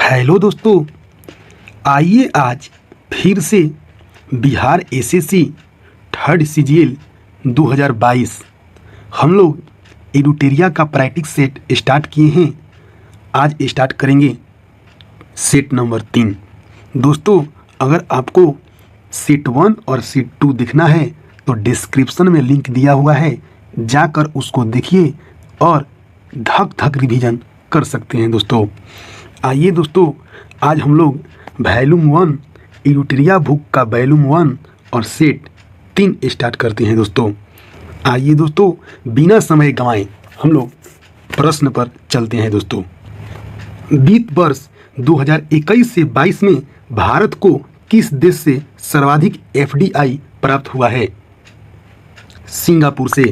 Hello दोस्तों, आइए आज फिर से बिहार एसएससी थर्ड सीजीएल 2022 हम लोग एडुटेरिया का प्रैक्टिस सेट स्टार्ट किए हैं। आज स्टार्ट करेंगे सेट नंबर 3। दोस्तों, अगर आपको सेट 1 और सेट 2 देखना है तो डिस्क्रिप्शन में लिंक दिया हुआ है, जाकर उसको देखिए और धक धक रिवीजन कर सकते हैं। दोस्तों आइए दोस्तों, आज हम लोग वॉल्यूम 1 एडुटेरिया बुक का वॉल्यूम 1 और सेट 3 स्टार्ट करते हैं। दोस्तों आइए दोस्तों, बिना समय गंवाए हम लोग प्रश्न पर चलते हैं। दोस्तों, वित्त वर्ष 2021 से 22 में भारत को किस देश से सर्वाधिक एफडीआई प्राप्त हुआ है? सिंगापुर से।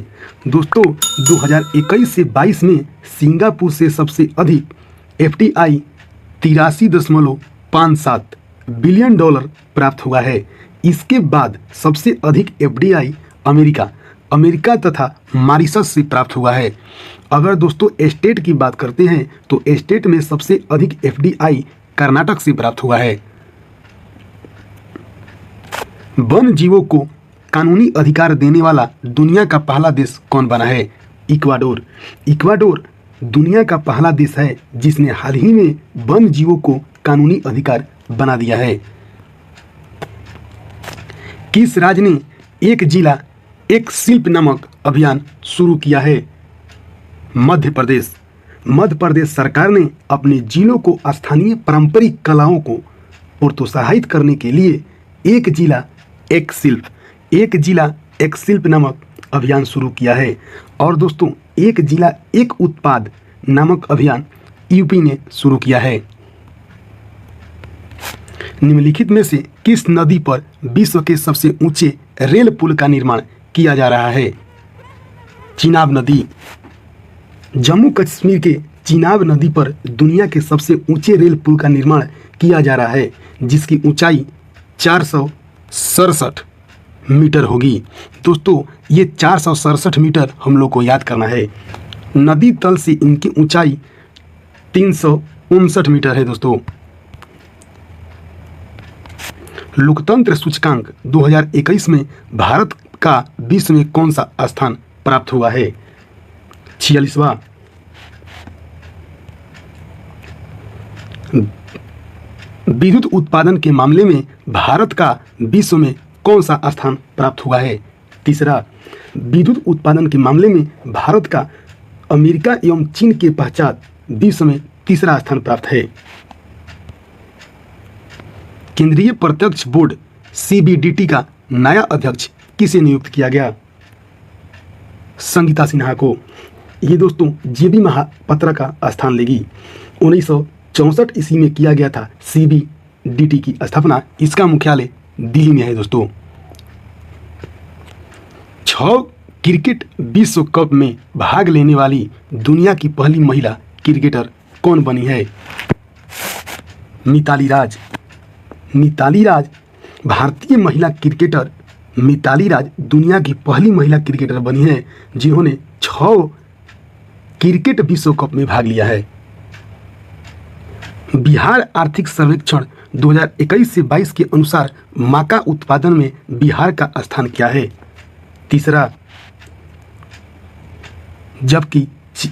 दोस्तों 2021 से 22 में सिंगापुर से सबसे अधिक एफडीआई 83.57 बिलियन डॉलर प्राप्त हुआ है। इसके बाद सबसे अधिक एफडीआई अमेरिका तथा मॉरिशस से प्राप्त हुआ है। अगर दोस्तों स्टेट की बात करते हैं तो स्टेट में सबसे अधिक एफडीआई कर्नाटक से प्राप्त हुआ है। वन जीवों को कानूनी अधिकार देने वाला दुनिया का पहला देश कौन बना है? इक्वाडोर। इक्वाडोर दुनिया का पहला देश है जिसने हाल ही में वन जीवों को कानूनी अधिकार बना दिया है। किस राज्य ने एक जिला एक शिल्प नामक अभियान शुरू किया है? मध्य प्रदेश। मध्य प्रदेश सरकार ने अपने जिलों को स्थानीय पारंपरिक कलाओं को प्रोत्साहित करने के लिए एक जिला एक शिल्प नामक अभियान शुरू किया है। और दोस्तों, एक जिला एक उत्पाद नामक अभियान यूपी ने शुरू किया है। निम्नलिखित में से किस नदी पर विश्व के सबसे ऊंचे रेल पुल का निर्माण किया जा रहा है? चिनाब नदी। जम्मू कश्मीर के चिनाब नदी पर दुनिया के सबसे ऊंचे रेल पुल का निर्माण किया जा रहा है, जिसकी ऊंचाई 467 मीटर होगी। दोस्तों, ये 467 मीटर हम लोग को याद करना है। नदी तल से इनकी ऊंचाई 359 मीटर है। दोस्तों, लोकतंत्र सूचकांक 2021 में भारत का विश्व में कौन सा स्थान प्राप्त हुआ है? 46वां। विद्युत उत्पादन के मामले में भारत का विश्व में कौन सा स्थान प्राप्त हुआ है? तीसरा। विद्युत उत्पादन के मामले में भारत का अमेरिका एवं चीन के पश्चात विश्व में तीसरा स्थान प्राप्त है। केंद्रीय प्रत्यक्ष बोर्ड सीबीडीटी का नया अध्यक्ष किसे नियुक्त किया गया? संगीता सिन्हा को। ये दोस्तों जेबी महापात्रा का स्थान लेगी। 1964 ईस्वी में किया गया था सीबीडीटी की स्थापना। इसका मुख्यालय दिल्ली में है। दोस्तों, 6 क्रिकेट विश्व कप में भाग लेने वाली दुनिया की पहली महिला क्रिकेटर कौन बनी है? मिताली राज। मिताली राज भारतीय महिला क्रिकेटर मिताली राज दुनिया की पहली महिला क्रिकेटर बनी है जिन्होंने 6 क्रिकेट विश्व कप में भाग लिया है। बिहार आर्थिक सर्वेक्षण 2021 से 22 के अनुसार माका उत्पादन में बिहार का स्थान क्या है? तीसरा। जबकि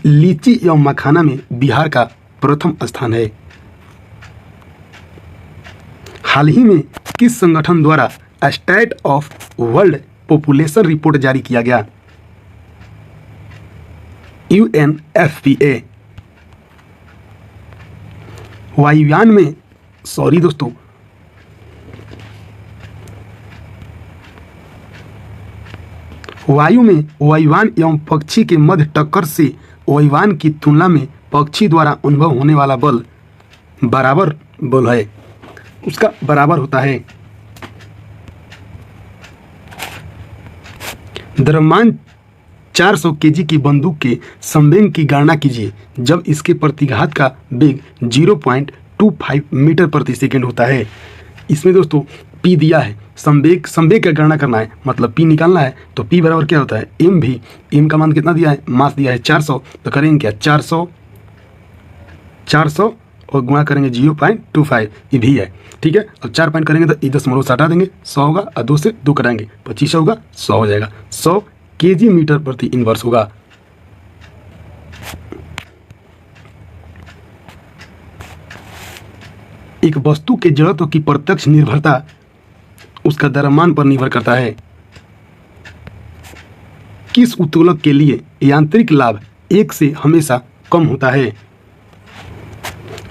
लीची एवं मखाना में बिहार का प्रथम स्थान है। हाल ही में किस संगठन द्वारा state of world population report जारी किया गया? UNFPA। वायुयान में वायुयान एवं पक्षी के मध्य टक्कर से वायुयान की तुलना में पक्षी द्वारा अनुभव होने वाला बल बराबर बल है, उसका बराबर होता है। द्रव्यमान 400 केजी की बंदूक के संवेग की गणना कीजिए जब इसके प्रतिघात का वेग 0.25 मीटर प्रति सेकंड होता है। इसमें दोस्तों पी दिया है, संवेग का गणना करना है, मतलब पी निकालना है। तो पी बराबर क्या होता है? एम भी। एम का मान कितना दिया है? मास दिया है 400। तो करेंगे क्या? 400 और गुणा करेंगे 0.25, ये भी है, ठीक है। और 4 पॉइंट करेंगे तो ये 10 से हटा देंगे, 100 होगा, और 2 से 2 कराएंगे 25 होगा, 100 हो जाएगा। 100 kg मीटर प्रति इनवर्स होगा। एक वस्तु के जड़त्व की प्रत्यक्ष निर्भरता उसका द्रव्यमान पर निर्भर करता है। किस उत्तोलक के लिए यांत्रिक लाभ 1 से हमेशा कम होता है?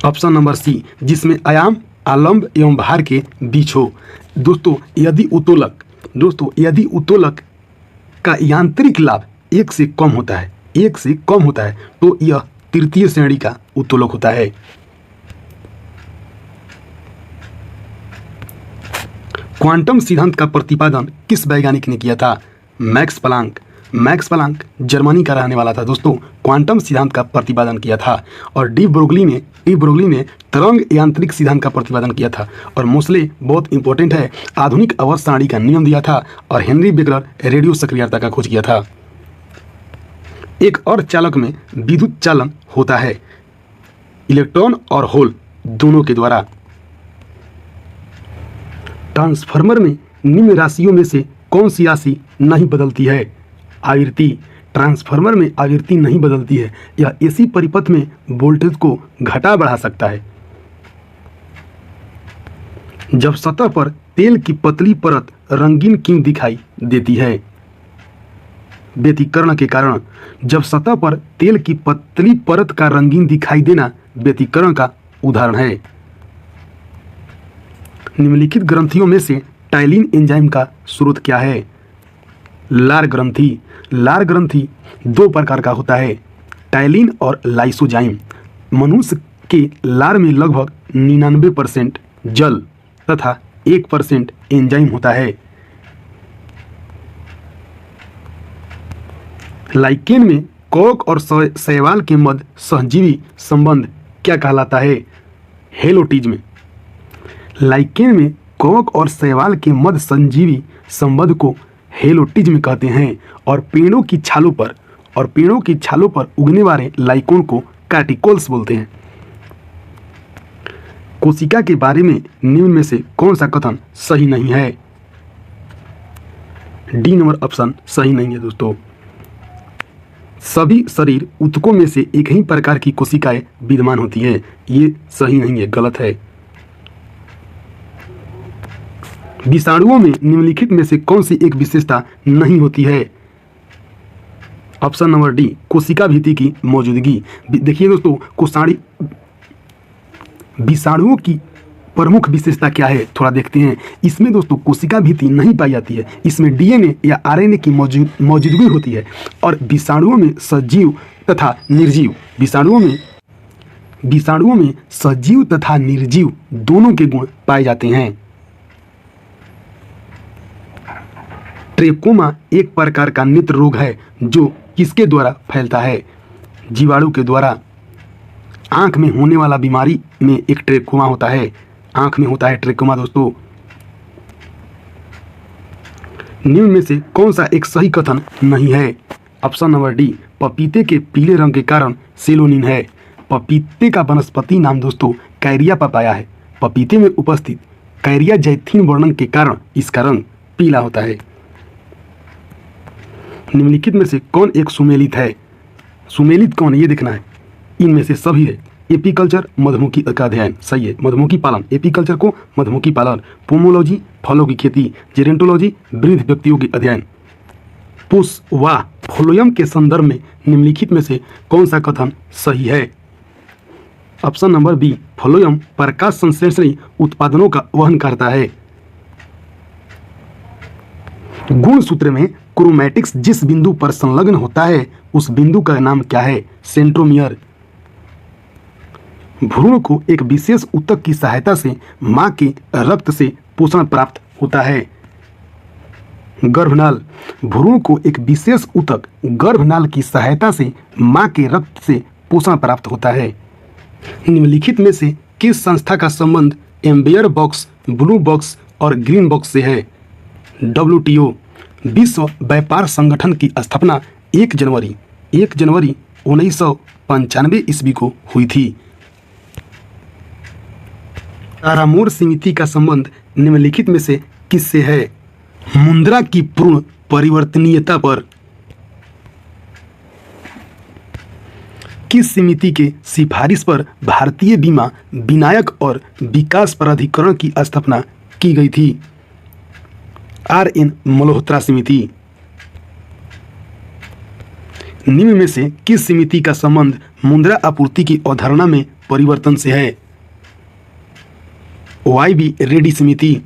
ऑप्शन नंबर सी, जिसमें आयाम आलंब एवं भार के बीच हो। दोस्तों यदि उत्तोलक का यांत्रिक लाभ 1 से कम होता है, 1 से कम होता है, तो यह तृतीय श्रेणी का उत्तोलक होता है। क्वांटम सिद्धांत का प्रतिपादन किस वैज्ञानिक ने किया था? Max Planck. Max Planck Germany का रहने वाला था दोस्तों, क्वांटम सिद्धांत का प्रतिपादन किया था। और डी ब्रोगली ने तरंग यांत्रिक सिद्धांत का प्रतिपादन किया था। और मोस्ले बहुत इंपॉर्टेंट है, आधुनिक आवर्त सारणी का नियम दिया था। और हेनरी बेकलर रेडियो सक्रियता का खोज किया था। एक अर्धचालक में विद्युत चालन होता है इलेक्ट्रॉन और होल दोनों के द्वारा। ट्रांसफार्मर में निम्न राशियों में से कौन सी राशि नहीं बदलती है? आवृत्ति। ट्रांसफार्मर में आवृत्ति नहीं बदलती है। यह एसी परिपथ में वोल्टेज को घटा बढ़ा सकता है। जब सतह पर तेल की पतली परत रंगीन क्यों दिखाई देती है? व्यतिकरण के कारण। जब सतह पर तेल की पतली परत का रंगीन दिखाई देना व्यतिकरण का उदाहरण है। निम्नलिखित ग्रंथियों में से टाइलिन एंजाइम का स्रोत क्या है? लार ग्रंथि। लार ग्रंथि 2 प्रकार का होता है, टाइलिन और लाइसोजाइम। मनुष्य के लार में लगभग 99% जल तथा 1% एंजाइम होता है। लाइकेन में कवक और शैवाल के मध्य सहजीवी संबंध क्या कहलाता है? हेलोटिज्म। लाइकेन में कवक और शैवाल के मध्य संजीवी संबंध को हेलोटिज्म कहते हैं। और पेड़ों की छालों पर उगने वाले लाइकोन को कार्टिकल्स बोलते हैं। कोशिका के बारे में निम्न में से कौन सा कथन सही नहीं है? डी नंबर ऑप्शन सही नहीं है दोस्तों। सभी शरीर ऊतकों में से एक ही प्रकार की कोशिकाएं विद्यमान होती है, ये सही नहीं है, गलत है। विषाणुओं में निम्नलिखित में से कौन सी एक विशेषता नहीं होती है? ऑप्शन नंबर डी, कोशिका भित्ति की मौजूदगी। देखिए दोस्तों, विषाणुओं की प्रमुख विशेषता क्या है थोड़ा देखते हैं। इसमें दोस्तों कोशिका भित्ति नहीं पाई जाती है, इसमें डीएनए या आरएनए की मौजूदगी होती है। और विषाणुओं में सजीव तथा निर्जीव सजीव तथा निर्जीव दोनों के गुण पाए जाते हैं। ट्रेकोमा एक प्रकार का नेत्र रोग है जो किसके द्वारा फैलता है? जीवाणु के द्वारा। आंख में होने वाला बीमारी में एक ट्रेकोमा होता है, आंख में होता है ट्रेकोमा दोस्तों। निम्न में से कौन सा एक सही कथन नहीं है? ऑप्शन नंबर डी, पपीते के पीले रंग के कारण सेलोनिन है। पपीते का वनस्पति नाम दोस्तों कैरिया पपाया है। पपीते में उपस्थित कैरिया जैथीन वर्णन के कारण इसका रंग पीला होता है। निम्नलिखित में से कौन एक सुमेलित है? सुमेलित कौन है ये देखना है। इनमें से सभी है। एपीकल्चर मधुमक्खी का अध्ययन, सही है, मधुमक्खी पालन। एपीकल्चर को मधुमक्खी पालन। पोमोलॉजी फलों की खेती। जेरेंटोलॉजी वृद्ध व्यक्तियों के अध्ययन। पुष्प व फ्लोयम के संदर्भ में निम्नलिखित में से कौन सा कथन सही है? ऑप्शन नंबर बी, फ्लोयम प्रकाश संश्लेषणी उत्पादनों का वहन करता है। गुणसूत्र में क्रोमैटिक्स जिस बिंदु पर संलग्न होता है उस बिंदु का नाम क्या है? सेंट्रोमियर। भ्रूण को एक विशेष ऊतक की सहायता से मां के रक्त से पोषण प्राप्त होता है। गर्भनाल। भ्रूण को एक विशेष ऊतक गर्भनाल की सहायता से मां के रक्त से पोषण प्राप्त होता है। निम्नलिखित में से किस संस्था का संबंध एम्बेयर बॉक्स, ब्लू बॉक्स और ग्रीन बॉक्स से है? WTO। विश्व व्यापार संगठन की स्थापना 1 जनवरी 1995 ईस्वी को हुई थी। तारामोर समिति का संबंध निम्नलिखित में से किससे है? मुद्रा की पूर्ण परिवर्तनीयता पर किस समिति के सिफारिश पर भारतीय बीमा विनायक और विकास प्राधिकरण की स्थापना की गई थी? RN मल्होत्रा समिति। निम्न में से किस समिति का संबंध मुद्रा आपूर्ति की अवधारणा में परिवर्तन से है? YB रेड्डी समिति।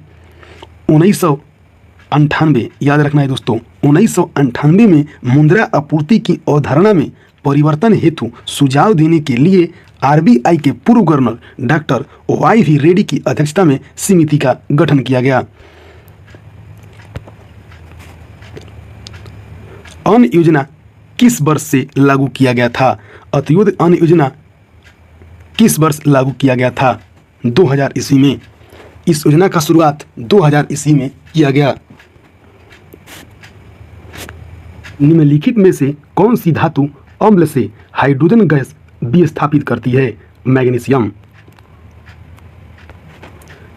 1998, याद रखना है दोस्तों, 1998 में मुद्रा आपूर्ति की अवधारणा में परिवर्तन हेतु सुझाव देने के लिए RBI के पूर्व गवर्नर डॉक्टर YV रेड्डी की अध्यक्षता में समिति का गठन किया गया। अन्न योजना किस वर्ष से लागू किया गया था? अंत्योदय अन्न योजना किस वर्ष लागू किया गया था? 2000 ईस्वी में। इस योजना का शुरुआत 2000 ईस्वी में किया गया। निम्नलिखित में से कौन सी धातु अम्ल से हाइड्रोजन गैस विस्थापित करती है? मैग्नीशियम।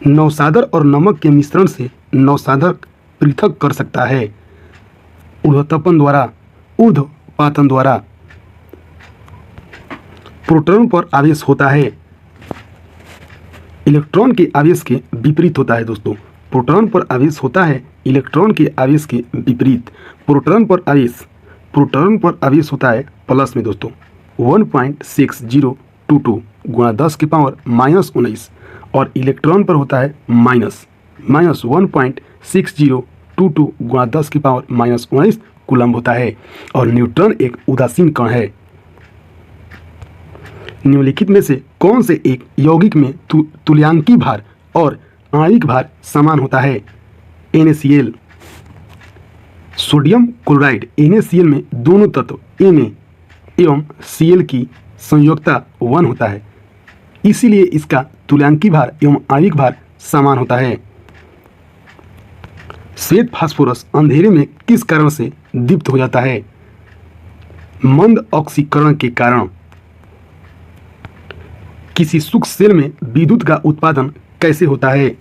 नौसादर और नमक के मिश्रण से नौसादर पृथक कर सकता है? ऊर्ध्वतापन द्वारा, ऊर्ध्वपातन द्वारा। प्रोटॉन पर आवेश होता है, इलेक्ट्रॉन के आवेश के विपरीत होता है दोस्तों। प्रोटॉन पर आवेश होता है, इलेक्ट्रॉन के आवेश के विपरीत। प्रोटॉन पर आवेश होता है प्लस में दोस्तों 1.6022 गुणा 10 की पावर -19 और इलेक्ट्रॉन पर होता है माइनस 1.6022 गुणा 10 की पावर -19 कूलम्ब होता है। और न्यूट्रॉन एक उदासीन कण है। निम्नलिखित में से कौन से एक यौगिक में तुल्यांकी भार और आणविक भार समान होता है? NaCl। सोडियम क्लोराइड NaCl में दोनों तत्व Na एवं Cl की संयोजकता 1 होता है, इसीलिए इसका तुल्यांकी भार एवं आणविक भार समान होता है। श्वेत फास्फोरस अंधेरे में किस कारण से दीप्त हो जाता है? मंद ऑक्सीकरण के कारण। किसी सूक्ष्म सेल में विद्युत का उत्पादन कैसे होता है?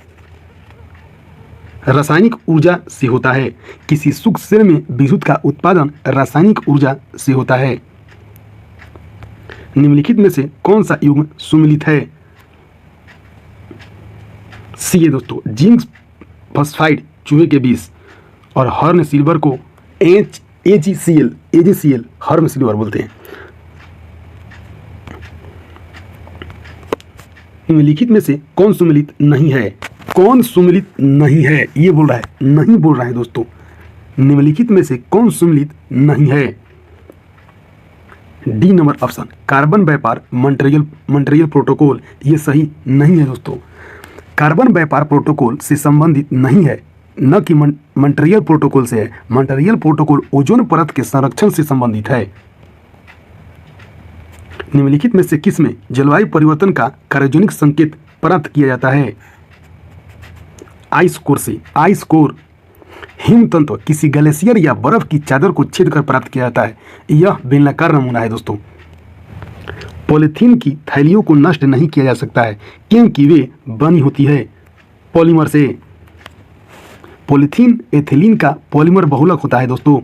रासायनिक ऊर्जा से होता है। किसी सूक्ष्म सेल में विद्युत का उत्पादन रासायनिक ऊर्जा से होता है। निम्नलिखित में से कौन सा युग्म सुमेलित है? सी है दोस्तों, जिंक फॉस्फाइड चूहे के विष और हर्न सिल्वर को AgCl हर्न सिल्वर बोलते हैं। निम्नलिखित में से कौन सुमेलित नहीं है? कौन सुमेलित नहीं है ये बोल रहा है, नहीं बोल रहा है दोस्तों। निम्नलिखित में से कौन सुमेलित नहीं है? डी नंबर ऑप्शन, कार्बन व्यापार मॉन्ट्रियल प्रोटोकॉल, ये सही नहीं है दोस्तों। कार्बन व्यापार प्रोटोकॉल से संबंधित नहीं है, न कि मॉन्ट्रियल प्रोटोकॉल से है। मॉन्ट्रियल प्रोटोकॉल ओजोन परत के संरक्षण से संबंधित है। निम्नलिखित में से किस में जलवायु परिवर्तन का कार्योजनिक संकेत प्राप्त किया जाता है? आइस कोर से। आइस कोर हिम तंतु किसी ग्लेशियर या बर्फ की चादर को छेद कर प्राप्त किया जाता है। यह बेलनाकार नमूना है दोस्तों। पॉलीथीन की थैलियों को नष्ट नहीं किया जा सकता है क्योंकि वे बनी होती है पॉलीमर से। पॉलीथीन एथिलीन का पॉलीमर बहुलक होता है दोस्तों।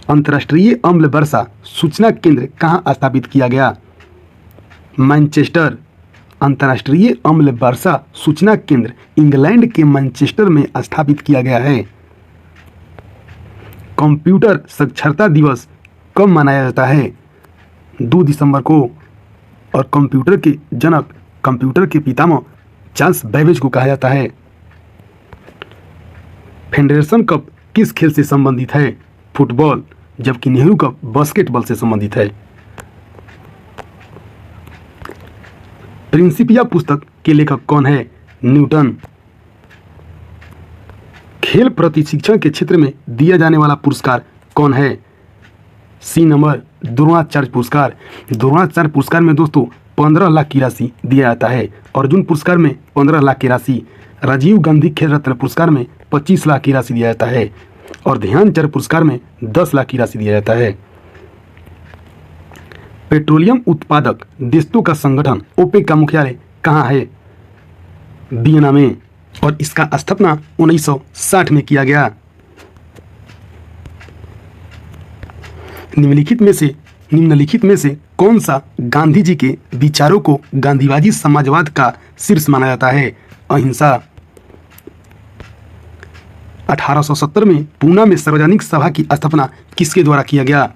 अंतर्राष्ट्रीय अम्ल वर्षा सूचना केंद्र कहाँ स्थापित किया गया? मैनचेस्टर। अंतर्राष्ट्रीय अम्ल वर्षा सूचना केंद्र इंग्लैंड के मैनचेस्टर में स्थापित किया गया है। कंप्यूटर साक्षरता दिवस कब मनाया जाता है? 2 दिसंबर को। और कंप्यूटर के जनक, कंप्यूटर के पितामह चार्ल्स बेबेज को कहा जाता है। फेडरेशन कप किस खेल से संबंधित है? फुटबॉल, जबकि नेहरू कप बास्केटबॉल से संबंधित है। प्रिंसिपिया पुस्तक के लेखक कौन है? न्यूटन। खेल प्रशिक्षण के क्षेत्र में दिया जाने वाला पुरस्कार कौन है? सी नंबर, द्रोणाचार्य पुरस्कार। द्रोणाचार्य पुरस्कार में दोस्तों 15 लाख की राशि दिया जाता है। अर्जुन पुरस्कार में 15 लाख की राशि, राजीव गांधी खेल रत्न पुरस्कार में 25 लाख की राशि दिया जाता है और ध्यानचंद पुरस्कार में 10 लाख की राशि दिया जाता है। पेट्रोलियम उत्पादक देशों का संगठन ओपेक का मुख्यालय कहाँ है? वियना में। और इसका स्थापना 1960 में किया गया। निम्नलिखित में से कौन सा गांधी जी के विचारों को गांधीवादी समाजवाद का शीर्ष माना जाता है? अहिंसा। 1870 में पूना में सार्वजनिक सभा की स्थापना किसके द्वारा किया गया?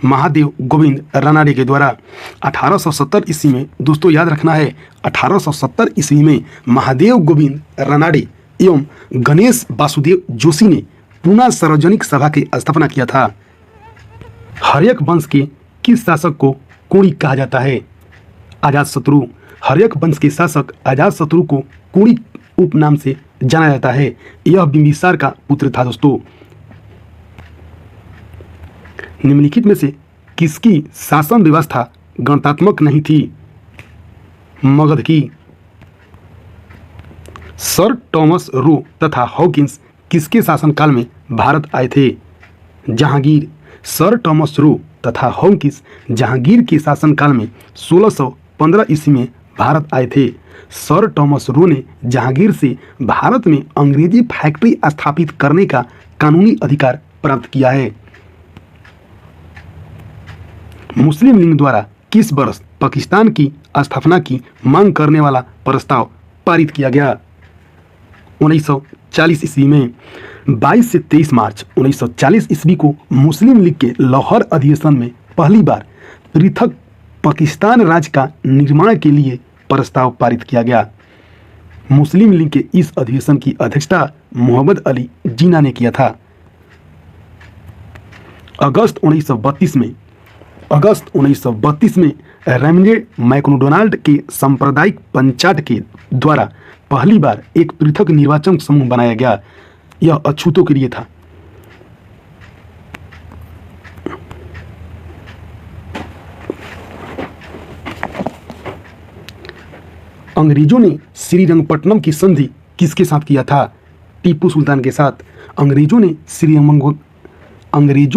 महादेव गोविंद रानाडे के द्वारा। 1870 ईस्वी में, दोस्तों याद रखना है, 1870 ईस्वी में महादेव गोविंद रानाडे एवं गणेश वासुदेव जोशी ने पूना सार्वजनिक सभा की स्थापना किया था। हर्यक वंश के किस शासक को कुणी कहा जाता है? अजातशत्रु। हर्यक वंश के शासक अजातशत्रु को कुणी उपनाम से जाना जाता है। यह बिंबिसार का पुत्र था। दोस्तों निम्नलिखित में से किसकी शासन व्यवस्था गणतात्मक नहीं थी? मगध की। सर टॉमस रो तथा हॉकिंस किसके शासनकाल में भारत आए थे? जहांगीर। सर टॉमस रो तथा हॉकिंस जहांगीर के शासनकाल में 1615 ईस्वी में भारत आए थे। सर टॉमस रो ने जहांगीर से भारत में अंग्रेजी फैक्ट्री स्थापित करने का कानूनी अधिकार प्राप्त किया है। मुस्लिम लीग द्वारा किस वर्ष पाकिस्तान की स्थापना की मांग करने वाला प्रस्ताव पारित किया गया? 1940 ईस्वी में। 22 से 23 मार्च 1940 ईस्वी को मुस्लिम लीग के लाहौर अधिवेशन में पहली बार पृथक पाकिस्तान राज्य का निर्माण के लिए प्रस्ताव पारित किया गया। मुस्लिम लीग के इस अधिवेशन की अध्यक्षता मोहम्मद अली जिन्ना ने किया था। अगस्त 1932 में रेमंड मैकडोनाल्ड के सांप्रदायिक पंचायत के द्वारा पहली बार एक पृथक निर्वाचन समूह बनाया गया। यह अछूतों के लिए था। अंग्रेजों ने श्रीरंगपट्टनम की संधि किसके साथ किया था? टीपू सुल्तान के साथ। अंग्रेजों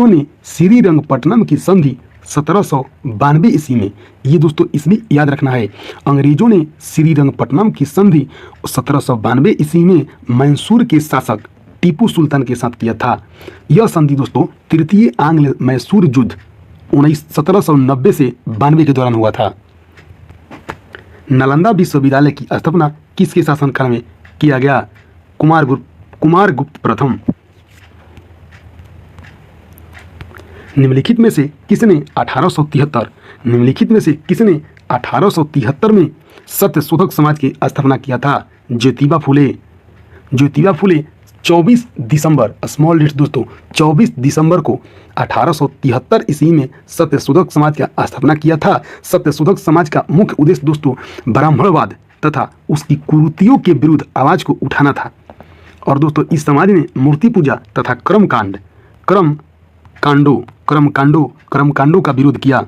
ने श्रीरंगपट्टनम की संधि 1792 ईस्वी में, ये दोस्तों इसमें याद रखना है, अंग्रेजों ने श्रीरंगपट्टनम की संधि 1792 ईस्वी में मैसूर के शासक टीपू सुल्तान के साथ किया था। यह संधि दोस्तों तृतीय आंग्ल मैसूर युद्ध 1790 से 92 के दौरान हुआ था। नालंदा विश्वविद्यालय की स्थापना किसके शासनकाल में किया गया? कुमारगुप्त प्रथम। निम्नलिखित में से किसने 1873 में सत्यशोधक समाज की स्थापना किया था? ज्योतिबा फुले। 24 दिसंबर, स्मॉल डेट्स दोस्तों, 24 दिसंबर को 1873 ईस्वी में सत्यशोधक समाज का स्थापना किया था। सत्यशोधक समाज का मुख्य उद्देश्य दोस्तों ब्राह्मणवाद तथा उसकी कुरीतियों के विरुद्ध आवाज को उठाना था। और दोस्तों इस समाज ने मूर्ति पूजा तथा कर्मकांडों का विरोध किया।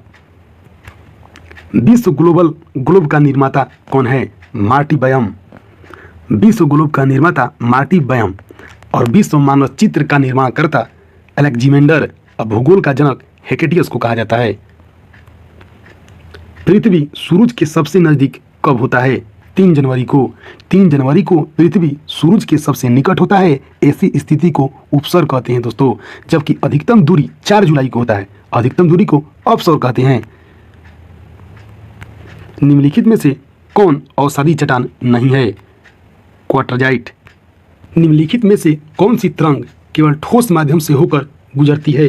विश्व ग्लोब का निर्माता कौन है? मार्टी बयम। विश्व ग्लोब का निर्माता मार्टी बयम और विश्व मानचित्र का निर्माण करता अलेक्जेंडर, भूगोल का जनक हेकेटियस को कहा जाता है। पृथ्वी सूरज के सबसे नजदीक कब होता है? 3 जनवरी को। 3 जनवरी को पृथ्वी सूरज के सबसे निकट होता है। ऐसी स्थिति को उपसर कहते हैं दोस्तों, जबकि अधिकतम दूरी 4 जुलाई को होता है। अधिकतम दूरी को अपसर कहते हैं। निम्नलिखित में से कौन औषधि चट्टान नहीं है? क्वार्टरजाइट। निम्नलिखित में से कौन सी तरंग केवल ठोस माध्यम से होकर गुजरती है?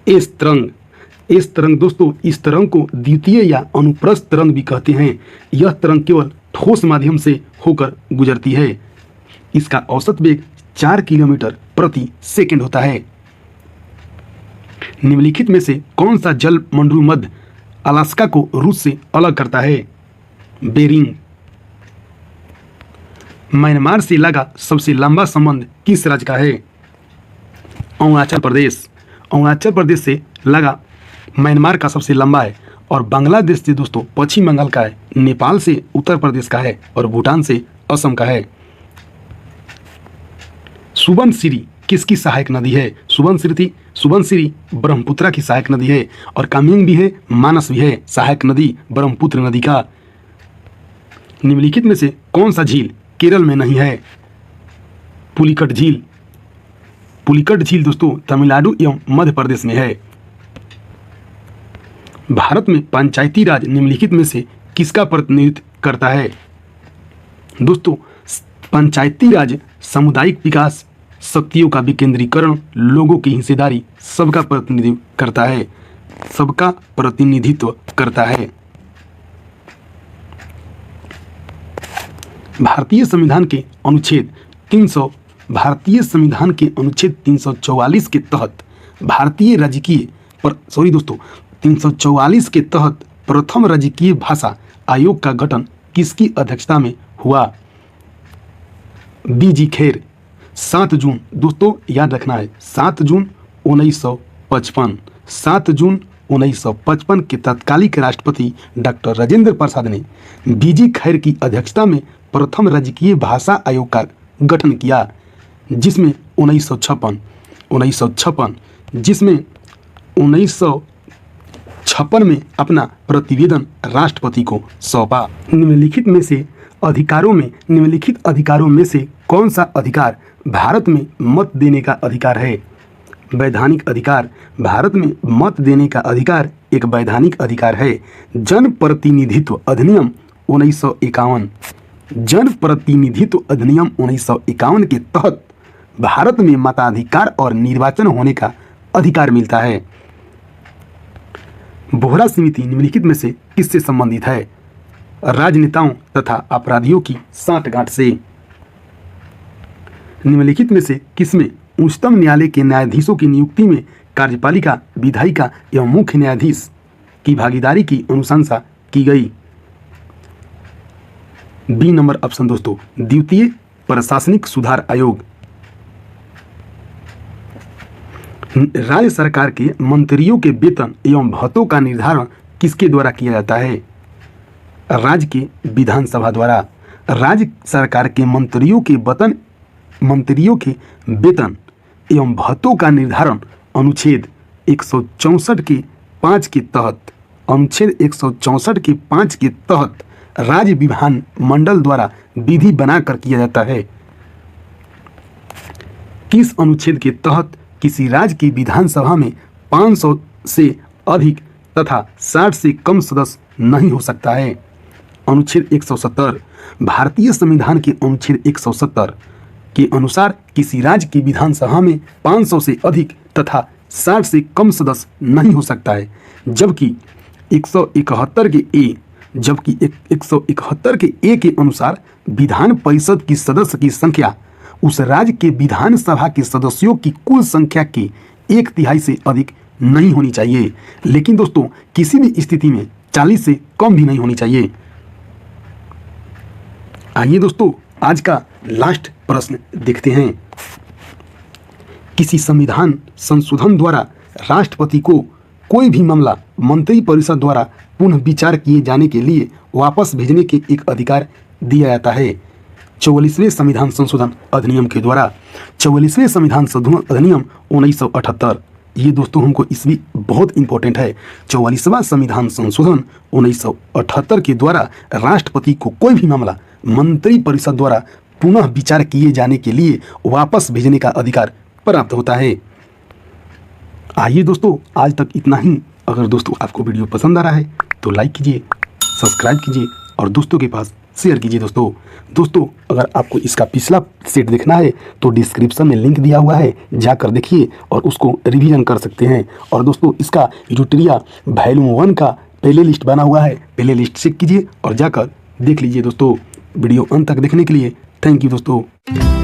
एस तरंग। एस तरंग दोस्तों, इस तरंग को द्वितीय या अनुप्रस्थ तरंग भी कहते हैं। यह तरंग केवल ठोस माध्यम से होकर गुजरती है। इसका औसत वेग 4 किलोमीटर प्रति सेकंड होता है। निम्नलिखित में से कौन सा जल मंडल मध्य अलास्का को रूस से अलग करता है? बेरिंग। म्यांमार से लगा सबसे लंबा संबंध किस राज्य का है? अरुणाचल प्रदेश। अरुणाचल प्रदेश से लगा म्यांमार का सबसे लंबा है और बांग्लादेश से दोस्तों पश्चिम बंगाल का है, नेपाल से उत्तर प्रदेश का है और भूटान से असम का है। सुबनसिरी किसकी सहायक नदी है? सुबनसिरी ब्रह्मपुत्र की सहायक नदी है और कामेंग भी है, मानस भी है सहायक नदी ब्रह्मपुत्र नदी का। निम्नलिखित में से कौन सा झील केरल में नहीं है? पुलिकट झील। पुलिकट झील दोस्तों तमिलनाडु एवं मध्य प्रदेश में है। भारत में पंचायती राज निम्नलिखित में से किसका प्रतिनिधित्व करता है? दोस्तों पंचायती राज सामुदायिक विकास, शक्तियों का विकेंद्रीकरण, लोगों की हिस्सेदारी, सबका प्रतिनिधित्व करता है। सबका प्रतिनिधित्व करता है। भारतीय संविधान के अनुच्छेद 344 के तहत 344 के तहत प्रथम राजकीय भाषा आयोग का गठन किसकी अध्यक्षता में हुआ? बीजी खेर। 7 जून दोस्तों याद रखना है 7 जून 1955। 7 जून 1955 के तत्कालीन राष्ट्रपति डॉक्टर राजेंद्र प्रसाद ने बीजी खैर की अध्यक्षता में प्रथम राजकीय भाषा आयोग का गठन किया, जिसमें 1956 में अपना प्रतिवेदन राष्ट्रपति को सौंपा। निम्नलिखित अधिकारों में से कौन सा अधिकार भारत में मत देने का अधिकार है? वैधानिक अधिकार। भारत में मत देने का अधिकार एक वैधानिक अधिकार है। जन प्रतिनिधित्व अधिनियम 1951। जन प्रतिनिधित्व अधिनियम 1951 के तहत भारत में मताधिकार और निर्वाचन होने का अधिकार मिलता है। बोहरा समिति निम्नलिखित में से किससे संबंधित है? राजनेताओं तथा अपराधियों की साठगांठ से। निम्नलिखित में से किसमें उच्चतम न्यायालय के न्यायाधीशों की नियुक्ति में कार्यपालिका, विधायिका एवं मुख्य न्यायाधीश की भागीदारी की अनुशंसा की गई? बी नंबर ऑप्शन दोस्तों, द्वितीय प्रशासनिक सुधार आयोग। राज्य सरकार के मंत्रियों के वेतन एवं भत्तों का निर्धारण किसके द्वारा किया जाता है? राज्य के विधानसभा द्वारा। राज्य सरकार के मंत्रियों के वेतन एवं भत्तों का निर्धारण अनुच्छेद 164 के 5 के तहत राज्य विधान मंडल द्वारा विधि बनाकर किया जाता है। किस अनुच्छेद के तहत किसी राज्य की विधानसभा में 500 से अधिक तथा 60 से कम सदस्य नहीं हो सकता है? अनुच्छेद 170। भारतीय संविधान के अनुच्छेद 170 के अनुसार किसी राज्य की विधानसभा में 500 से अधिक तथा 60 से कम सदस्य नहीं हो सकता है, जबकि 171 के ए के अनुसार विधान परिषद की सदस्य की संख्या उस राज्य के विधानसभा के सदस्यों की कुल संख्या के 1/3 से अधिक नहीं होनी चाहिए। लेकिन दोस्तों किसी भी स्थिति में 40 से कम भी नहीं होनी चाहिए। आइए दोस्तों आज का लास्ट प्रश्न देखते हैं। किसी संविधान संशोधन द्वारा राष्ट्रपति को कोई भी मामला मंत्रिपरिषद द्वारा पुनः विचार किए जाने के लिए वापस भेजने के एक अधिकार दिया जाता है 44वें संविधान संशोधन अधिनियम के द्वारा। 44वें संविधान संशोधन अधिनियम 1978। ये दोस्तों हमको इसमें बहुत इंपॉर्टेंट है। 44वां संविधान संशोधन 1978 के द्वारा राष्ट्रपति को कोई भी मामला मंत्रिपरिषद द्वारा पुनः विचार किए जाने के लिए वापस भेजने का अधिकार प्राप्त होता है। आइए दोस्तों आज तक इतना ही। अगर दोस्तों आपको वीडियो पसंद आ रहा है तो लाइक कीजिए, सब्सक्राइब कीजिए और दोस्तों के पास शेयर कीजिए। दोस्तों अगर आपको इसका पिछला सेट देखना है तो डिस्क्रिप्शन में लिंक दिया हुआ है, जाकर देखिए और उसको रिवीजन कर सकते हैं। और दोस्तों इसका यूटेरिया वॉल्यूम 1 का प्ले लिस्ट बना हुआ है, प्ले लिस्ट चेक कीजिए और जाकर देख लीजिए। दोस्तों वीडियो अंत तक देखने के लिए थैंक यू दोस्तों।